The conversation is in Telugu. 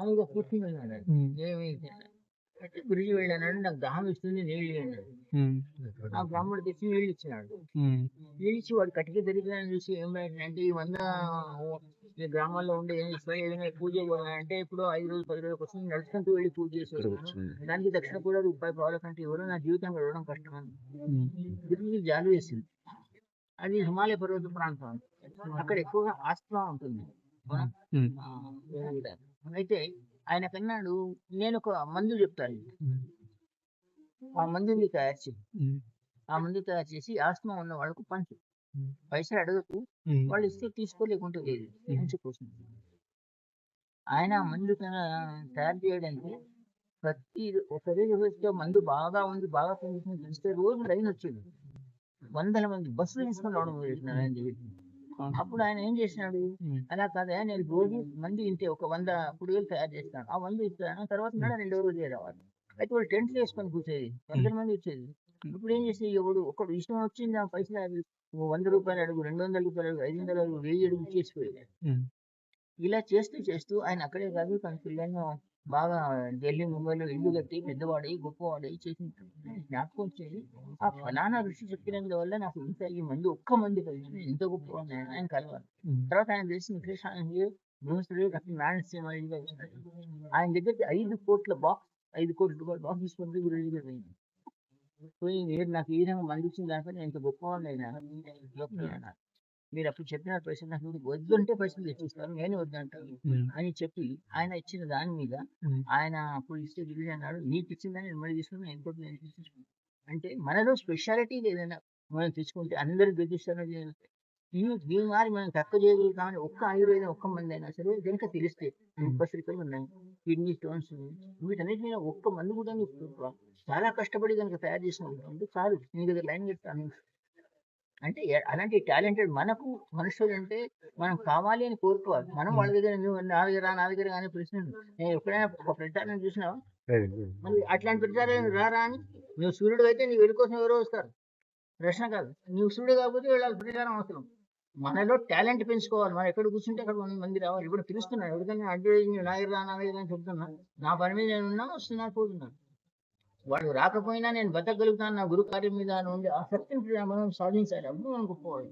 మామూలుగా కూర్చుని వెళ్ళాడు. హ్మ్. ఏమి అంటే గుడికి వెళ్ళానండి, నాకు దాహం ఇస్తుంది నీళ్ళు ఇవ్వండి. హ్మ్. ఆ బ్రాహ్మణుడు తెచ్చి నీళ్ళు ఇచ్చినాడు. హ్మ్. నీళ్ళు ఇచ్చి వాడు కటిక దరిద్రాన్ని చూసి ఏం అంటే ఈ 100 ఈ గ్రామాల్లో ఉండే ఏం చేస్తారు, ఏదైనా పూజ అంటే ఇప్పుడు 5 రోజులు 10 రోజులకు వస్తుంది, నడుచుకుంటూ వెళ్ళి పూజ చేసి వస్తాను, దానికి దక్షిణ కూడా రూపాయి పావుల కంటే ఎవరో నా జీవితం గడవడం కష్టం. హ్మ్. గురికి జాలి వేసింది. అది హిమాలయ పర్వత ప్రాంతం, అక్కడ ఎక్కువగా ఆస్త్మా ఉంటుంది. అవునా? హ్మ్. ఆ, అయితే ఆయన కన్నాడు, నేను ఒక మందు చెప్తాను, హ్మ్. ఆ మందుని తయారు చేయి, హ్మ్. ఆ మందు తయారు చేసి ఆస్మా ఉన్న వాళ్ళకు పంచు, హ్మ్. పైసలు అడగకు, హ్మ్. వాళ్ళు ఇస్తే తీసుకోలేకుంటే లేదు అని చెప్పేసి ఆయన ఆ మందు తయారు చేయడానికి ప్రతి ఒకరోజు మందు బాగా ఉంది, బాగా పనిచేసింది తెలిస్తే రోజు లైన్ వచ్చేది, వందల మంది బస్సులు తీసుకొని రావడం మొదలెట్టినారు ఆయన దగ్గరికి. అప్పుడు ఆయన ఏం చేసినాడు, హ్మ్. అలా కాదా నేను రోజు మంది ఇంతే ఒక 100 పుడిగలు తయారు చేస్తాను, ఆ మందు ఇస్తాను, తర్వాత నెల రెండో రోజే రావాలి. అయితే వాళ్ళు టెంట్లు వేసుకొని కూర్చోేది, వందల మంది వచ్చేది. ఇప్పుడు ఏం చేసేది, ఎవడు ఒకడు ఇష్టం వచ్చింది ఆ పైసలు అవి, ₹100 అడుగు, ₹200 అడుగు, 500 అడుగు, 1000 అడుగు చేసిపోయేది. హ్మ్. ఇలా చేస్తూ చేస్తూ ఆయన అక్కడే కాదు తన పిల్లలను బాగా ఢిల్లీ ముంబైలో ఇల్లు కట్టి పెద్దవాడై గొప్పవాడై చేసిన జ్ఞాపకం వచ్చేది. ఆ ఫలానా ఋషి చెప్పినందు వల్ల నాకు ఇంత ఈ మంది ఒక్క మంది కలిసి ఎంత గొప్పవాడిని ఆయన కలవాలి. హ్మ్. తర్వాత ఆయన తెలిసిన కృష్ణానికి గృహస్థుడు అక్కడ మేనేజ్ ఆయన దగ్గరికి 5 కోట్ల బాక్స్, ₹5 కోట్ల బాక్స్ తీసుకొని గురువు దగ్గర పోయింది. పోయి మీరు నాకు ఈ విధంగా మంది ఇచ్చిన దానిపై నేను ఇంత గొప్పవాడిని అయినా, మీరు అప్పుడు చెప్పిన పైసలు నాకు వద్దంటే పైసలు తెచ్చిస్తారు, నేను వద్దంటాను హ్మ్. అని చెప్పి ఆయన ఇచ్చిన దాని మీద హ్మ్. ఆయన అప్పుడు ఇస్తే గిరిజన అన్నాడు, నీకు ఇచ్చిందని నేను మళ్ళీ తీసుకుని నేను ఇంకోటి నేను తీసుకుంటాను. అంటే మనలో స్పెషాలిటీ ఏదైనా మనం తెచ్చుకుంటే అందరూ గెలిపిస్తారని దీని వారి మనం తక్కువ చేయగలుగుతామని ఒక్క ఆయుర్వేదం ఒక్క మంది అయినా సరే కనుక తెలిస్తే, ముప్పశ్రికలు ఉన్నాయి, కిడ్నీ స్టోన్స్, వీటన్నిటి మీద ఒక్క మందు కూడా నీకు చాలా కష్టపడి కనుక తయారు చేసిన చాలు, నీ దగ్గర లైన్ చెప్తాను అంటే అలాంటి టాలెంటెడ్ మనకు మనుషులు అంటే మనం కావాలి అని కోరుకోవాలి. మనం వాళ్ళ దగ్గర నువ్వు నా దగ్గర రా, నా దగ్గర కానీ ప్రశ్నలు, నేను ఎప్పుడైనా ఒక ప్రచారం చూసినావా? మళ్ళీ అట్లాంటి ప్రచారం రారా అని, నువ్వు సూర్యుడు అయితే నీ వెలుగు కోసం ఎవరో వస్తారు, ప్రశ్న కాదు. నువ్వు సూర్యుడు కాకపోతే వెళ్ళాలి, ప్రచారం అవసరం. మనలో టాలెంట్ పెంచుకోవాలి, మనం ఎక్కడ కూర్చుంటే అక్కడ 100 మంది రావాలి. ఇప్పుడు పిలుస్తున్నాను ఎవరికైనా అడ్వర్టైజింగ్ నా దగ్గర రా, నా దగ్గర అని చెప్తున్నా, నా పని మీద నేను ఉన్నా, వస్తున్నా, పోతున్నాను. వాడు రాకపోయినా నేను బతకగలుగుతాను నా గురు కార్యం మీద అని ఉండే ఆ శక్తిని మనం సాధించాలి, అప్పుడు మనం గొప్పవాడు.